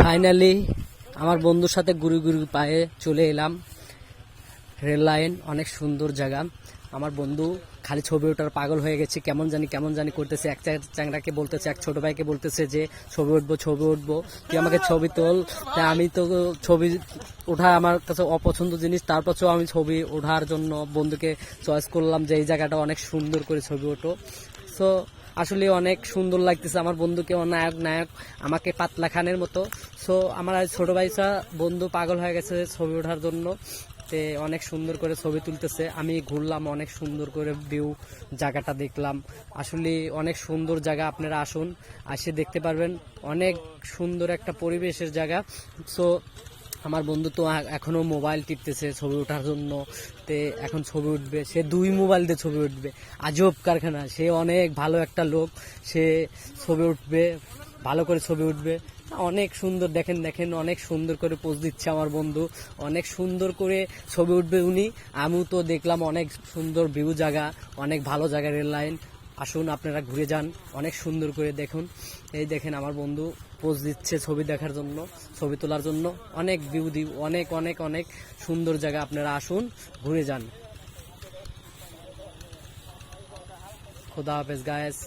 Finally আমার বন্ধুর সাথে গুড়ি গুড়ি পায়ে চলে এলাম রেল লাইন। অনেক সুন্দর জায়গা। আমার বন্ধু খালি ছবি ওঠার পাগল হয়ে গেছে, কেমন জানি করতেছে। এক চ্যাংড়াকে বলতেছে, এক ছোট ভাইকে বলতেছে যে ছবি উঠবো, তুই আমাকে ছবি তোল। তাই আমি তো ছবি ওঠা আমার কাছে অপছন্দ জিনিস, তারপরেও আমি ছবি ওঠার জন্য বন্ধুকে চয়েস করলাম যে এই জায়গাটা অনেক সুন্দর করে ছবি ওঠো। সো আসলে অনেক সুন্দর লাগতেছে। আমার বন্ধুকে নায়ক আমাকে পাতলা খানের মতো। সো আমার ছোট ভাইসা বন্ধু পাগল হয়ে গেছে ছবি ওঠার জন্য। তে অনেক সুন্দর করে ছবি তুলতেছে। আমি ঘুরলাম, অনেক সুন্দর করে ভিউ জায়গাটা দেখলাম। আসলে অনেক সুন্দর জায়গা, আপনারা আসুন, আসে দেখতে পারবেন। অনেক সুন্দর একটা পরিবেশের জায়গা। সো আমার বন্ধু তো এখনো মোবাইল টিপতেছে ছবি ওঠার জন্য। তে এখন ছবি উঠবে, সে 2 মোবাইল দিয়ে ছবি উঠবে। আজব কারখানা, সে অনেক ভালো একটা লোক। সে ছবি উঠবে, ভালো করে ছবি উঠবে। অনেক সুন্দর, দেখেন অনেক সুন্দর করে পোজ দিচ্ছে আমার বন্ধু। অনেক সুন্দর করে ছবি উঠবে উনি। আমিও তো দেখলাম অনেক সুন্দর ভিউ জায়গা, অনেক ভালো জায়গা রেল লাইন। আসুন আপনারা ঘুরে যান, অনেক সুন্দর করে দেখুন। এই দেখেন আমার বন্ধু পোজ দিচ্ছে ছবি দেখার জন্য, ছবি তোলার জন্য। অনেক ভিউ অনেক অনেক অনেক সুন্দর জায়গা, আপনারা আসুন, ঘুরে যান। খোদা হাফেজ গায়েস।